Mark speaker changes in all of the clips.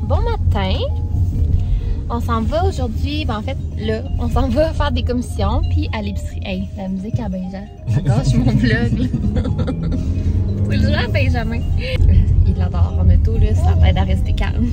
Speaker 1: Bon matin! On s'en va aujourd'hui, ben en fait là, on s'en va faire des commissions puis à l'épicerie. Hey, la musique à Benjamin. Gâche mon vlog là. Faut le jouer à Benjamin. Il l'adore en auto là, ça t'aide à rester calme.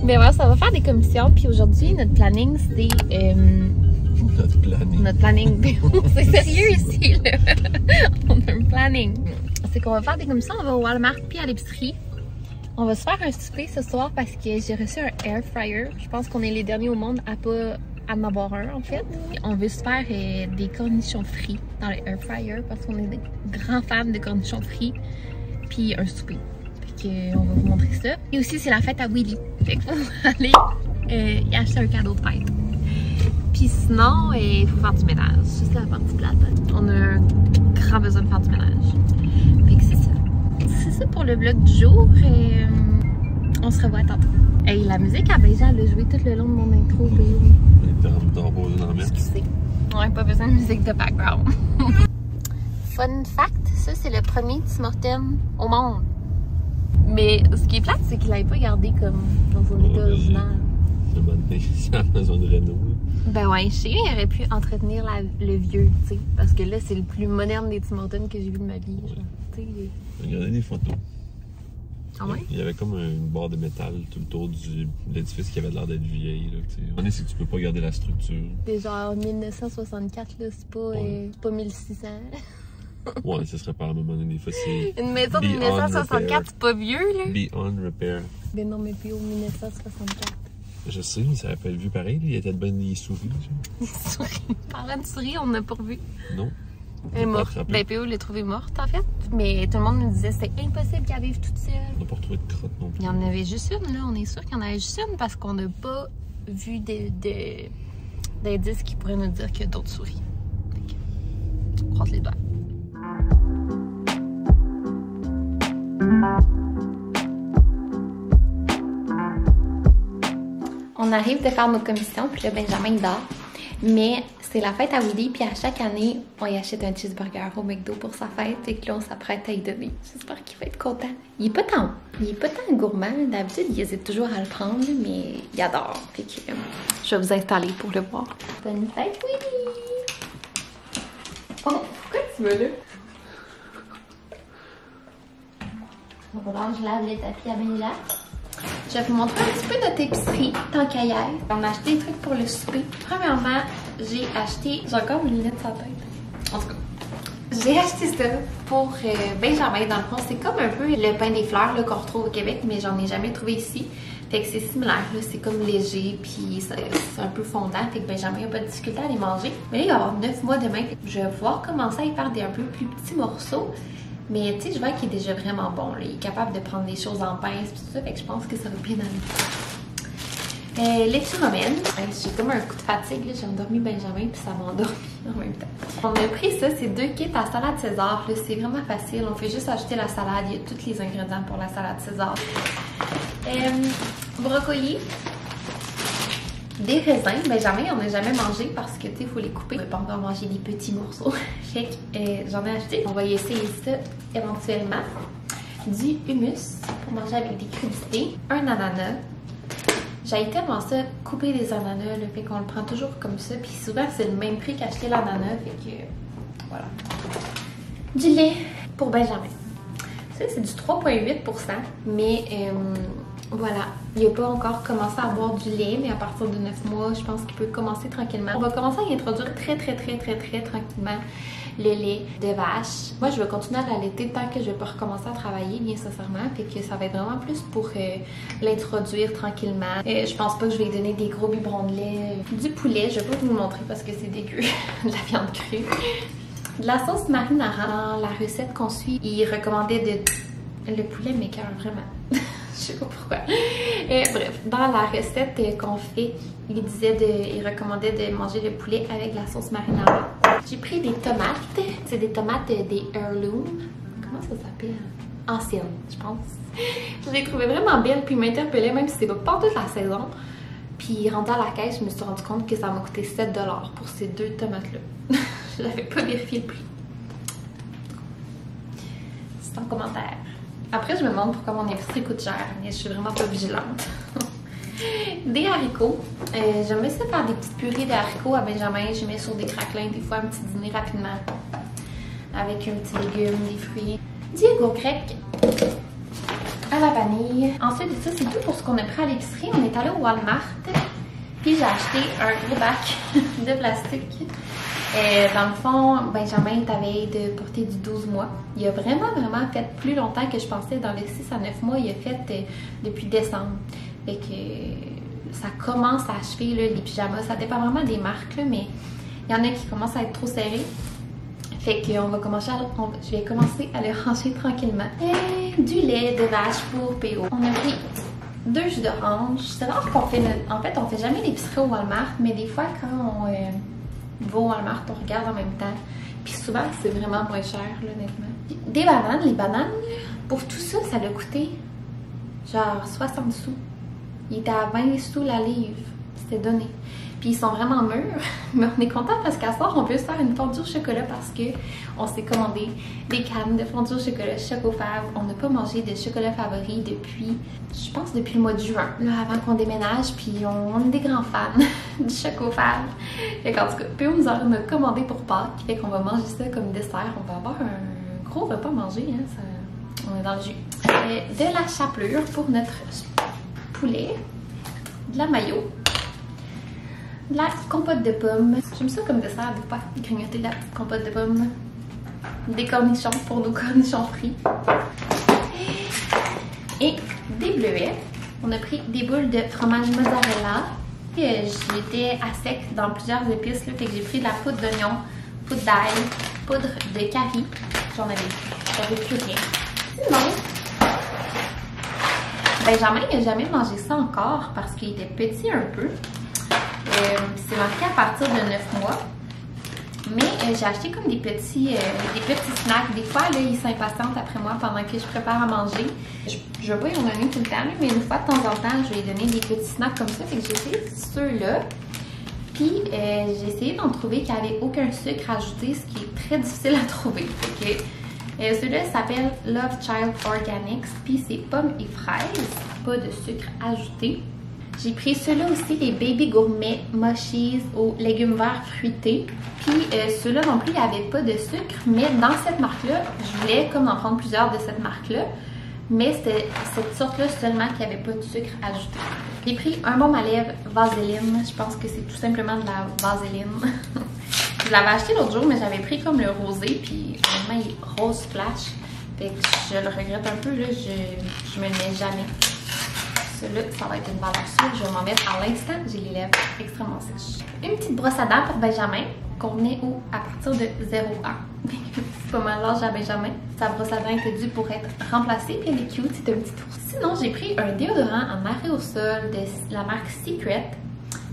Speaker 1: Mais voilà, ça va faire des commissions puis aujourd'hui notre planning c'est notre planning. C'est sérieux ici là. On a un planning. C'est qu'on va faire des commissions, on va au Walmart puis à l'épicerie. On va se faire un souper ce soir parce que j'ai reçu un air fryer. Je pense qu'on est les derniers au monde à pas en avoir un en fait. On veut se faire des cornichons frits dans le air fryer parce qu'on est des grands fans de cornichons frits. Puis un souper. Fait que on va vous montrer ça. Et aussi c'est la fête à Willy. Fait qu'il faut aller y acheter un cadeau de fête. Puis sinon, il faut faire du ménage. C'est ça la partie plate. On a un grand besoin de faire du ménage. Fait que c'est ça. C'est ça pour le vlog du jour et on se revoit tantôt. Hey, la musique à Beja, elle a joué tout le long de mon intro. Excusez. On n'a pas besoin de musique de background. Fun fact, ça c'est le premier Tim Hortons au monde. Mais ce qui est plate, c'est qu'il l'avait pas gardé comme dans son état original.
Speaker 2: C'est la maison de Renault.
Speaker 1: Ben ouais, je sais, il aurait pu entretenir le vieux, tu sais. Parce que là, c'est le plus moderne des Tim Hortons que j'ai vu de ma vie. Ouais.
Speaker 2: Regardez des photos.
Speaker 1: Ah ouais?
Speaker 2: Il y avait comme une barre de métal tout autour de l'édifice qui avait l'air d'être vieille. On est c'est que tu peux pas garder la structure.
Speaker 1: C'est genre 1964, là, c'est pas, pas 1600.
Speaker 2: Ouais, ce serait pas à un moment donné. Des fois, c'est.
Speaker 1: Une maison de 1964, c'est pas vieux, là?
Speaker 2: Beyond repair.
Speaker 1: Ben non, mais plus au 1964.
Speaker 2: Je sais, mais ça aurait pas vu pareil. Il était bien des souris.
Speaker 1: Des souris. Parlant de souris, on n'a pas revu.
Speaker 2: Non.
Speaker 1: Elle est morte. Ben, PO l'a trouvée morte, en fait. Mais tout le monde nous disait que c'était impossible qu'elle vive toute seule.
Speaker 2: On n'a pas retrouvé de crotte non plus.
Speaker 1: Il y en avait juste une, là. On est sûr qu'il y en avait juste une parce qu'on n'a pas vu d'indices qui pourraient nous dire qu'il y a d'autres souris. On croise les doigts. On arrive de faire nos commissions, puis là, Benjamin dort. Mais c'est la fête à Willy, puis à chaque année, on y achète un cheeseburger au McDo pour sa fête, et que là, on s'apprête à y donner. J'espère qu'il va être content. Il est pas tant gourmand. D'habitude, il hésite toujours à le prendre, mais il adore. Fait que je vais vous installer pour le voir. Bonne fête, Willy! Oh, pourquoi tu veux là? Bon, alors, je lave les tapis à Benjamin. Je vais vous montrer un petit peu notre épicerie, tant qu'à y être. On a acheté des trucs pour le souper. Premièrement, j'ai encore une lunette sur la tête. En tout cas, j'ai acheté ça pour Benjamin. Dans le fond, c'est comme un peu le pain des fleurs qu'on retrouve au Québec, mais j'en ai jamais trouvé ici. Fait que c'est similaire, c'est comme léger, puis c'est un peu fondant. Fait que Benjamin n'a pas de difficulté à les manger. Mais là, il va avoir 9 mois demain. Je vais pouvoir commencer à y faire des un peu plus petits morceaux. Mais tu sais, je vois qu'il est déjà vraiment bon. Là. Il est capable de prendre des choses en pince et tout ça. Fait que je pense que ça va bien aller. L'éthylomène. J'ai comme un coup de fatigue. J'ai endormi Benjamin puis ça m'a endormi en même temps. On a pris ça, c'est 2 kits à salade César. C'est vraiment facile. On fait juste ajouter la salade. Il y a tous les ingrédients pour la salade César. Brocoli. Des raisins, Benjamin, on n'a jamais mangé parce que tu sais, il faut les couper. On ne peut pas encore manger des petits morceaux. Fait que j'en ai acheté. On va y essayer ça éventuellement. Du hummus pour manger avec des crudités. Un ananas. J'aille tellement ça, couper des ananas, le fait qu'on le prend toujours comme ça. Puis souvent, c'est le même prix qu'acheter l'ananas. Fait que voilà. Du lait pour Benjamin. Ça, c'est du 3,8%. Mais voilà, il n'a pas encore commencé à boire du lait, mais à partir de 9 mois, je pense qu'il peut commencer tranquillement. On va commencer à y introduire très tranquillement le lait de vache. Moi, je vais continuer à l'allaiter tant que je ne vais pas recommencer à travailler, bien sincèrement. Fait que ça va être vraiment plus pour l'introduire tranquillement. Je pense pas que je vais lui donner des gros biberons de lait. Du poulet, je vais pas vous le montrer parce que c'est dégueu. De la viande crue. De la sauce marinara. Dans la recette qu'on suit, il recommandait le poulet m'écoeure vraiment. Je sais pas pourquoi. Bref, dans la recette qu'on fait, il recommandait de manger le poulet avec la sauce marinara. J'ai pris des tomates. C'est des tomates des heirlooms. Comment ça s'appelle? Anciennes, je pense. Je les trouvais vraiment belles puis m'interpellaient même si c'est pas toute la saison. Puis rendu à la caisse, je me suis rendu compte que ça m'a coûté 7$ pour ces 2 tomates-là. Je n'avais pas vérifié le prix. C'est en commentaire. Après, je me demande pourquoi mon épicerie coûte cher, mais je suis vraiment pas vigilante. Des haricots. J'aime bien ça faire des petites purées de haricots à Benjamin. Je mets sur des craquelins, des fois un petit dîner rapidement. Avec un petit légume, des fruits. Du yogourt grec à la vanille. Ensuite de ça, c'est tout pour ce qu'on a pris à l'épicerie. On est allé au Walmart. Puis j'ai acheté un gros bac de plastique. Dans le fond, Benjamin est à veille de porter du 12 mois. Il a vraiment fait plus longtemps que je pensais. Dans les 6 à 9 mois, il a fait depuis décembre. Fait que ça commence à achever là, les pyjamas. Ça dépend vraiment des marques, là, mais il y en a qui commencent à être trop serrés. Fait que je vais commencer à le ranger tranquillement. Et du lait de vache pour PO. On a pris 2 jus d'orange. C'est rare qu'on fait... En fait, on fait jamais l'épicerie au Walmart, mais des fois, quand on va au Walmart, on regarde en même temps. Puis souvent, c'est vraiment moins cher, là, honnêtement. Des bananes. Les bananes, pour tout ça, ça l'a coûté genre 60 sous. Il était à 20 sous la livre. C'était donné. Puis ils sont vraiment mûrs, mais on est content parce qu'à soir, on peut se faire une fondue au chocolat parce que on s'est commandé des cannes de fondue au chocolat Chocofab. On n'a pas mangé de chocolat favori depuis, je pense, depuis le mois de juin, là, avant qu'on déménage. Puis on est des grands fans du Chocofab. Fait qu'en tout cas, puis on nous en a commandé pour Pâques. Fait qu'on va manger ça comme dessert. On va avoir un gros repas à manger, hein, ça, on est dans le jus. De la chapelure pour notre poulet, de la mayo. De la compote de pommes. J'aime ça comme dessert, de pas grignoter de la petite compote de pommes. Des cornichons pour nos cornichons frits. Et des bleuets. On a pris des boules de fromage mozzarella. J'étais à sec dans plusieurs épices, là, fait que j'ai pris de la poudre d'oignon, poudre d'ail, poudre de curry. J'avais plus rien. Sinon, Benjamin n'a jamais mangé ça encore parce qu'il était petit un peu. C'est marqué à partir de 9 mois. Mais j'ai acheté comme des petits snacks. Des fois, là, il s'impatiente après moi pendant que je prépare à manger. Je vais pas y en donner tout le temps, mais une fois de temps en temps, je vais lui donner des petits snacks comme ça. Fait que j'ai essayé ceux-là. Puis j'ai essayé d'en trouver qui n'avaient aucun sucre ajouté, ce qui est très difficile à trouver. Fait que celui-là s'appelle Love Child Organics. Puis c'est pommes et fraises. Pas de sucre ajouté. J'ai pris ceux-là aussi, les Baby Gourmet Mushies aux légumes verts fruités. Puis ceux-là non plus, il n'y avait pas de sucre, mais dans cette marque-là, je voulais comme en prendre plusieurs de cette marque-là, mais c'était cette sorte-là seulement qui n'avait pas de sucre ajouté. J'ai pris un baume à lèvres Vaseline, je pense que c'est tout simplement de la vaseline. Je l'avais acheté l'autre jour, mais j'avais pris comme le rosé, puis vraiment il est rose flash. Fait que je le regrette un peu, là, je me le mets jamais. Là, ça va être une valeur sûre. Je vais m'en mettre à l'instant. J'ai les lèvres extrêmement sèches. Une petite brosse à dents pour Benjamin, qu'on venait à partir de 0 ans. C'est pas mal l'âge à Benjamin. Sa brosse à dents était due pour être remplacée, puis elle est cute, c'est un petit ours. Sinon, j'ai pris un déodorant en aérosol de la marque Secret.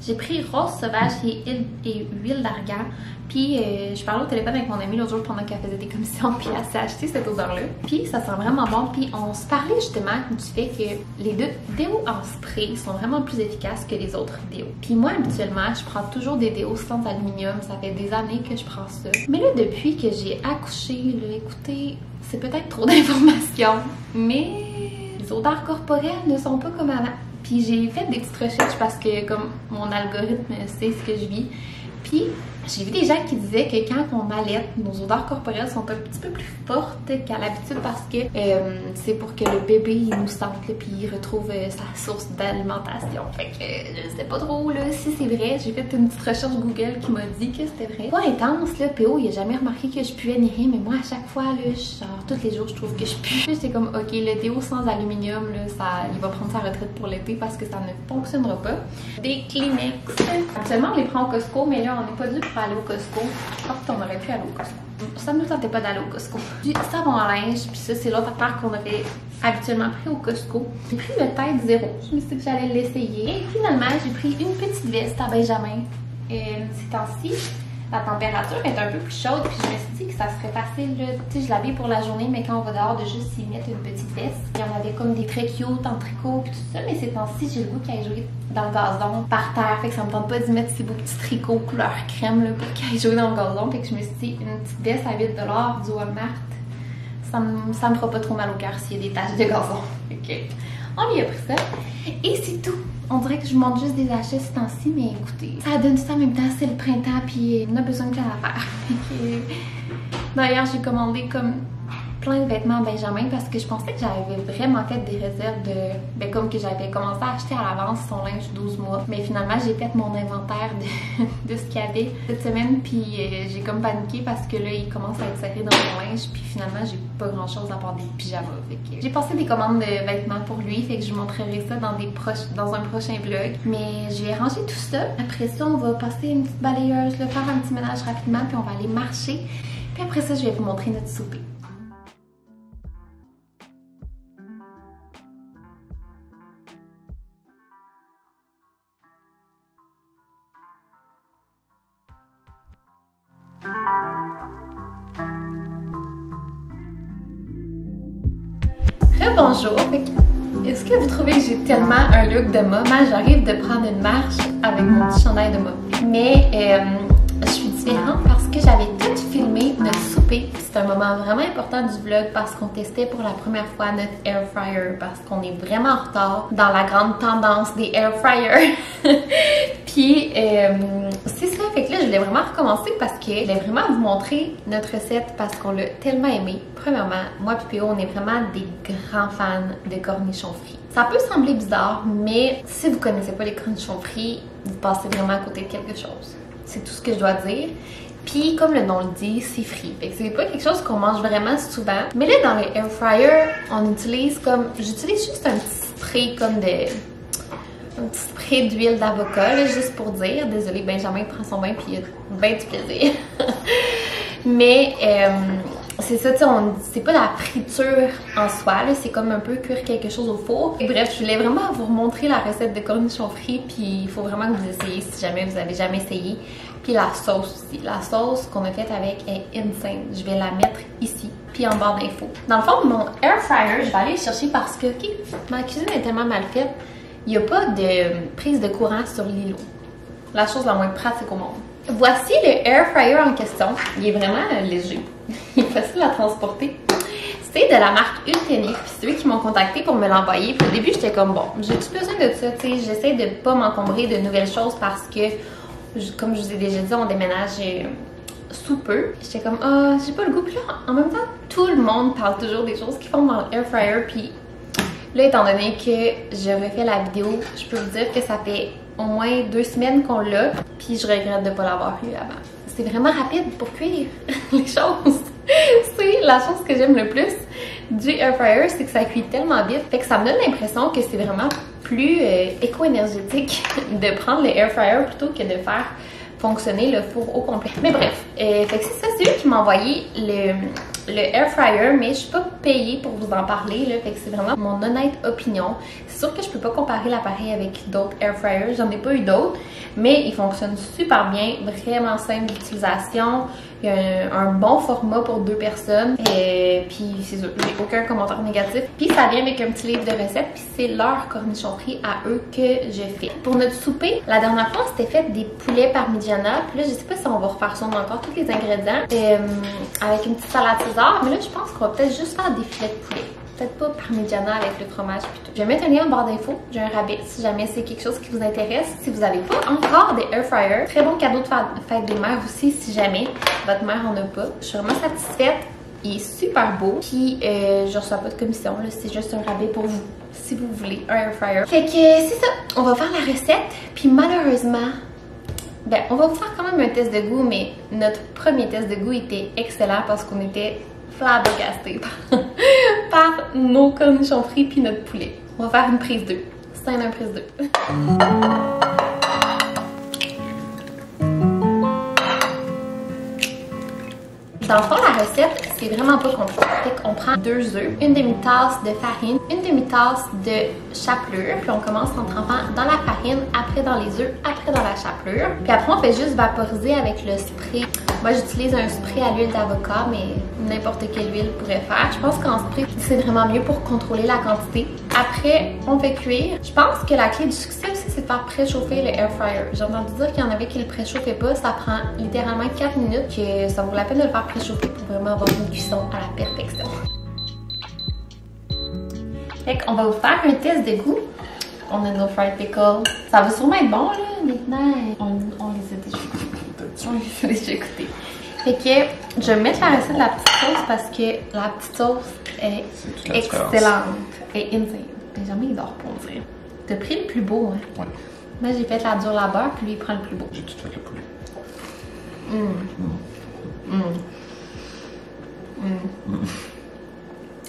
Speaker 1: J'ai pris rose sauvage et huile d'argan. Puis je parlais au téléphone avec mon amie l'autre jour pendant qu'elle faisait des commissions, puis elle s'est acheté cette odeur-là. Puis ça sent vraiment bon. Puis on se parlait justement du fait que les déos en spray sont vraiment plus efficaces que les autres déos. Puis moi, habituellement, je prends toujours des déos sans aluminium. Ça fait des années que je prends ça. Mais là, depuis que j'ai accouché, là, écoutez, c'est peut-être trop d'informations, mais les odeurs corporelles ne sont pas comme avant. Puis j'ai fait des petites recherches parce que comme mon algorithme sait ce que je vis. Puis j'ai vu des gens qui disaient que quand on allait, nos odeurs corporelles sont un petit peu plus fortes qu'à l'habitude parce que c'est pour que le bébé il nous sente puis il retrouve sa source d'alimentation. Fait que je sais pas trop là si c'est vrai. J'ai fait une petite recherche Google qui m'a dit que c'était vrai. Pas intense là, PO il a jamais remarqué que je puais ni rien, mais moi à chaque fois là, genre tous les jours je trouve que je pue. J'étais comme ok, le déo sans aluminium là, il va prendre sa retraite pour l'été parce que ça ne fonctionnera pas. Des Kleenex. Actuellement on les prend au Costco, mais là on n'est pas dû pour aller au Costco. Je pense qu'on aurait pu aller au Costco. Ça ne nous tentait pas d'aller au Costco. Du savon à linge, puis ça c'est l'autre affaire qu'on aurait habituellement pris au Costco. J'ai pris le Tide Zero. Je me suis dit que j'allais l'essayer. Et finalement, j'ai pris une petite veste à Benjamin ces temps-ci. La température est un peu plus chaude, puis je me suis dit que ça serait facile, là. Tu sais, je l'habille pour la journée, mais quand on va dehors, de juste y mettre une petite veste. Il y en avait comme des très cute en tricot, puis tout ça, mais ces temps-ci, j'ai le goût qu'elle jouer dans le gazon, par terre, fait que ça me tente pas d'y mettre ces beaux petits tricots couleur crème, là, pour qu'elle joue dans le gazon, fait que je me suis dit, une petite veste à 8$ du Walmart, ça me fera pas trop mal au cœur s'il y a des taches de gazon. Ok, on lui a pris ça, et c'est tout. On dirait que je montre juste des achats ce temps-ci, mais écoutez, ça donne du temps en même temps, c'est le printemps, puis on a besoin de plein d'affaires. D'ailleurs, j'ai commandé comme plein de vêtements Benjamin parce que je pensais que j'avais vraiment fait des réserves de... Ben, comme que j'avais commencé à acheter à l'avance son linge 12 mois. Mais finalement, j'ai fait mon inventaire de ce qu'il y avait cette semaine, puis j'ai comme paniqué parce que là, il commence à être serré dans mon linge, puis finalement, j'ai pas grand-chose à part des pyjamas. J'ai passé des commandes de vêtements pour lui, fait que je vous montrerai ça dans un prochain vlog. Mais je vais ranger tout ça. Après ça, on va passer une petite balayeuse, là, faire un petit ménage rapidement, puis on va aller marcher. Puis après ça, je vais vous montrer notre souper. Bonjour. Est-ce que vous trouvez que j'ai tellement un look de mom? J'arrive de prendre une marche avec mon petit chandail de mom. Mais je suis différente parce que j'avais tout filmé notre souper. C'est un moment vraiment important du vlog parce qu'on testait pour la première fois notre air fryer parce qu'on est vraiment en retard dans la grande tendance des air fryers. Puis c'est ça, fait que là je voulais vraiment recommencer parce que je voulais vraiment vous montrer notre recette parce qu'on l'a tellement aimé. Premièrement, moi et P.O. on est vraiment des grands fans de cornichons frits. Ça peut sembler bizarre, mais si vous connaissez pas les cornichons frits, vous passez vraiment à côté de quelque chose. C'est tout ce que je dois dire. Puis comme le nom le dit, c'est frit. Fait que c'est pas quelque chose qu'on mange vraiment souvent. Mais là dans les air fryers, on utilise comme... J'utilise juste un petit spray comme de... Un petit spray d'huile d'avocat, juste pour dire. Désolée, Benjamin prend son bain puis il a bien du plaisir. Mais c'est ça, tu sais, c'est pas la friture en soi, c'est comme un peu cuire quelque chose au four. Et bref, je voulais vraiment vous montrer la recette de cornichons frits, puis il faut vraiment que vous essayiez si jamais vous avez jamais essayé. Puis la sauce aussi. La sauce qu'on a faite avec est insane. Je vais la mettre ici, puis en barre d'infos. Dans le fond, mon air fryer, je vais aller le chercher parce que, ok, ma cuisine est tellement mal faite. Il n'y a pas de prise de courant sur l'îlot. La chose la moins pratique au monde. Voici le air fryer en question. Il est vraiment léger. Il est facile à transporter. C'est de la marque Ultenic. Puis c'est eux qui m'ont contacté pour me l'envoyer. Puis au début, j'étais comme bon, j'ai-tu besoin de ça? Tu sais, j'essaie de pas m'encombrer de nouvelles choses parce que, comme je vous ai déjà dit, on déménage sous peu. J'étais comme ah, j'ai pas le goût. Puis là, en même temps, tout le monde parle toujours des choses qu'ils font dans l'air fryer. Puis là, étant donné que je refais la vidéo, je peux vous dire que ça fait au moins 2 semaines qu'on l'a, puis je regrette de ne pas l'avoir eu avant. C'est vraiment rapide pour cuire les choses. C'est la chose que j'aime le plus du air fryer, c'est que ça cuit tellement vite, fait que ça me donne l'impression que c'est vraiment plus éco-énergétique de prendre le air fryer plutôt que de faire fonctionner le four au complet. Mais bref, fait que c'est ça, c'est eux qui m'ont envoyé le air fryer, mais je suis pas payée pour vous en parler, là, fait que c'est vraiment mon honnête opinion. C'est sûr que je peux pas comparer l'appareil avec d'autres air fryers, j'en ai pas eu d'autres, mais il fonctionne super bien, vraiment simple d'utilisation. Il y a un bon format pour 2 personnes. Et puis c'est sûr, j'ai aucun commentaire négatif. Puis ça vient avec un petit livre de recettes. Puis c'est leur cornichon frit à eux que je fais. Pour notre souper, la dernière fois, on s'était fait des poulets parmigiana. Puis là, je sais pas si on va refaire ça, on a encore tous les ingrédients. Avec une petite salade César. Mais là, je pense qu'on va peut-être juste faire des filets de poulet. Peut-être pas parmigiana avec le fromage plutôt. Je vais mettre un lien en barre d'infos. J'ai un rabais si jamais c'est quelque chose qui vous intéresse. Si vous n'avez pas encore des air fryers, très bon cadeau de fête des mères aussi si jamais votre mère en a pas. Je suis vraiment satisfaite. Il est super beau. Puis je reçois pas de commission. C'est juste un rabais pour vous si vous voulez un air fryer. Fait que c'est ça. On va faire la recette. Puis malheureusement, ben on va vous faire quand même un test de goût, mais notre premier test de goût était excellent parce qu'on était flabbergastés par nos cornichons frits puis notre poulet. On va faire une prise 2. C'est une prise 2. Dans le fond, la recette, c'est vraiment pas compliqué. Fait qu'on prend 2 œufs, une demi-tasse de farine, une demi-tasse de chapelure, puis on commence en trempant dans la farine, après dans les œufs, après dans la chapelure. Puis après, on fait juste vaporiser avec le spray. Moi, j'utilise un spray à l'huile d'avocat, mais n'importe quelle huile pourrait faire. Je pense qu'en spray, c'est vraiment mieux pour contrôler la quantité. Après, on fait cuire. Je pense que la clé du succès aussi, c'est de faire préchauffer le air fryer. J'ai entendu dire qu'il y en avait qui le préchauffaient pas. Ça prend littéralement 4 minutes, que ça vaut la peine de le faire préchauffer pour vraiment avoir une cuisson à la perfection. Fait qu'on va vous faire un test de goût. On a nos fried pickles. Ça va sûrement être bon, là. Maintenant, on les a déjà écoutés. On les a déjà écoutés. Fait que je vais mettre la recette de la petite sauce parce que la petite sauce est excellente. Et insane. Benjamin, il dort pas, on dirait. T'as pris le plus beau, hein?
Speaker 2: Ouais.
Speaker 1: Moi, j'ai fait la dure labeur, puis lui, il prend le plus beau.
Speaker 2: J'ai tout fait le poulet.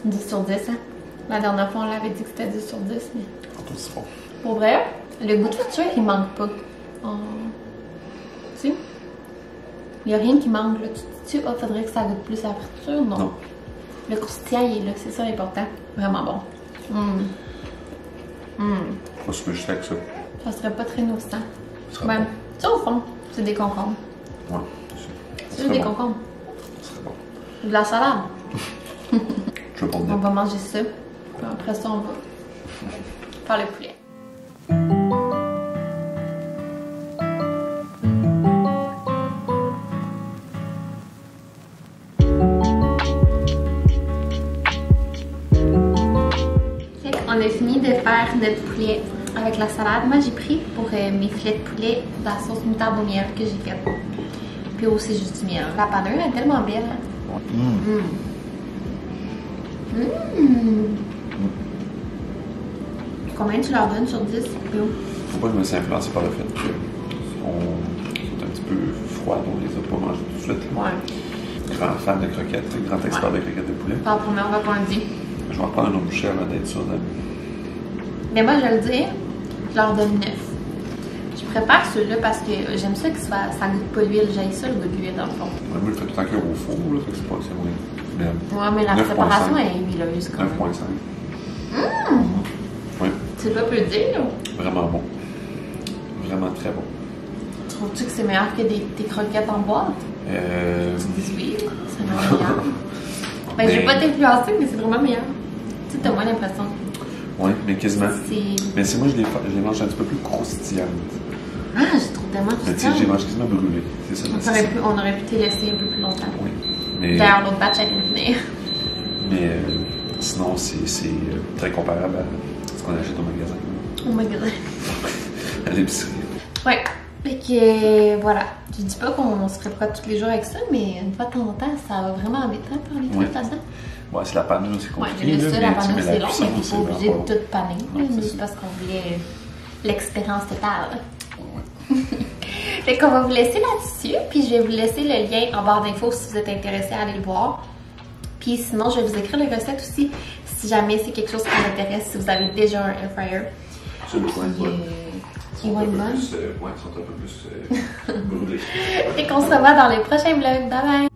Speaker 1: 10 sur 10, hein? La dernière fois, on l'avait dit que c'était 10 sur 10, mais...
Speaker 2: C'est bon.
Speaker 1: Pour vrai, le goût de friture, il manque pas. Tu sais? Il n'y a rien qui manque, là. Tu te dis, oh, faudrait que ça goûte plus à la friture? Non. Le croustillant, il est là. C'est ça l'important. Vraiment bon.
Speaker 2: Faut se juste avec ça.
Speaker 1: Ça serait pas très nourrissant.
Speaker 2: Ben,
Speaker 1: bon. Ça, au fond, c'est des concombres.
Speaker 2: Ouais,
Speaker 1: c'est juste des concombres.
Speaker 2: Ça serait bon.
Speaker 1: De la salade.
Speaker 2: Je veux pas
Speaker 1: On va manger ça. Puis après ça, on va faire le poulet. On a fini de faire notre poulet avec la salade. Moi, j'ai pris pour mes filets de poulet la sauce moutarde au miel que j'ai faite. Puis aussi juste du miel. La panure est tellement belle. Combien tu leur donnes sur 10?
Speaker 2: Faut pas que je me suis influencé par le fait qu'ils sont un petit peu froids, donc on les a pas mangés tout de suite.
Speaker 1: Ouais.
Speaker 2: Grand fan de croquettes, grand expert de croquettes de poulet.
Speaker 1: Pas la première fois qu'on le dit.
Speaker 2: Je vais en prendre un autre bouchée avant d'être sûr de...
Speaker 1: Mais moi, je le dis, je leur donne 9. Je prépare ceux-là parce que j'aime ça que ça goûte pas l'huile. J'aime ça le goût de l'huile dans le fond.
Speaker 2: Moi, je le fais tout le temps cuire au four, là, fait que c'est pas assez moyen.
Speaker 1: Ouais, mais la préparation est huileuse quand même.
Speaker 2: 9,5. Oui.
Speaker 1: Tu peux le dire?
Speaker 2: Vraiment bon. Vraiment très bon.
Speaker 1: Trouves-tu que c'est meilleur que des croquettes en boîte? Tu dis oui, c'est meilleur. Ben, je vais pas t'influencer, mais c'est vraiment meilleur. Tu sais, t'as moins l'impression.
Speaker 2: Oui, mais quasiment. Mais c'est moi, je les mange un petit peu plus croustillantes.
Speaker 1: Ah, je trouve tellement
Speaker 2: mais tu sais, je les mange quasiment brûlées. C'est ça.
Speaker 1: On aurait pu te laisser un peu plus longtemps.
Speaker 2: Oui. Mais...
Speaker 1: D'ailleurs, l'autre batch a pu venir.
Speaker 2: Mais sinon, c'est très comparable à ce qu'on achète au magasin.
Speaker 1: Au magasin.
Speaker 2: À l'épicerie.
Speaker 1: Ouais. Fait que voilà. Je dis pas qu'on se ferait pas tous les jours avec ça, mais une fois de temps en temps, ça va vraiment vite hein, par les trucs là-dedans.
Speaker 2: Ouais, c'est la panure, c'est compliqué.
Speaker 1: Ouais, mais ça, la panure, c'est long, mais
Speaker 2: t'es
Speaker 1: pas obligé de tout paner. C'est parce qu'on voulait l'expérience totale. Ouais. Fait qu'on va vous laisser là-dessus, puis je vais vous laisser le lien en barre d'infos si vous êtes intéressé à aller le voir. Puis sinon, je vais vous écrire les recettes aussi, si jamais c'est quelque chose qui vous intéresse, si vous avez déjà un air fryer.
Speaker 2: C'est le point de bonne.
Speaker 1: Ils vont être bonnes?
Speaker 2: Ouais, ils sont un peu plus brûlés.
Speaker 1: Et qu'on se revoit dans les prochains vlogs. Bye bye!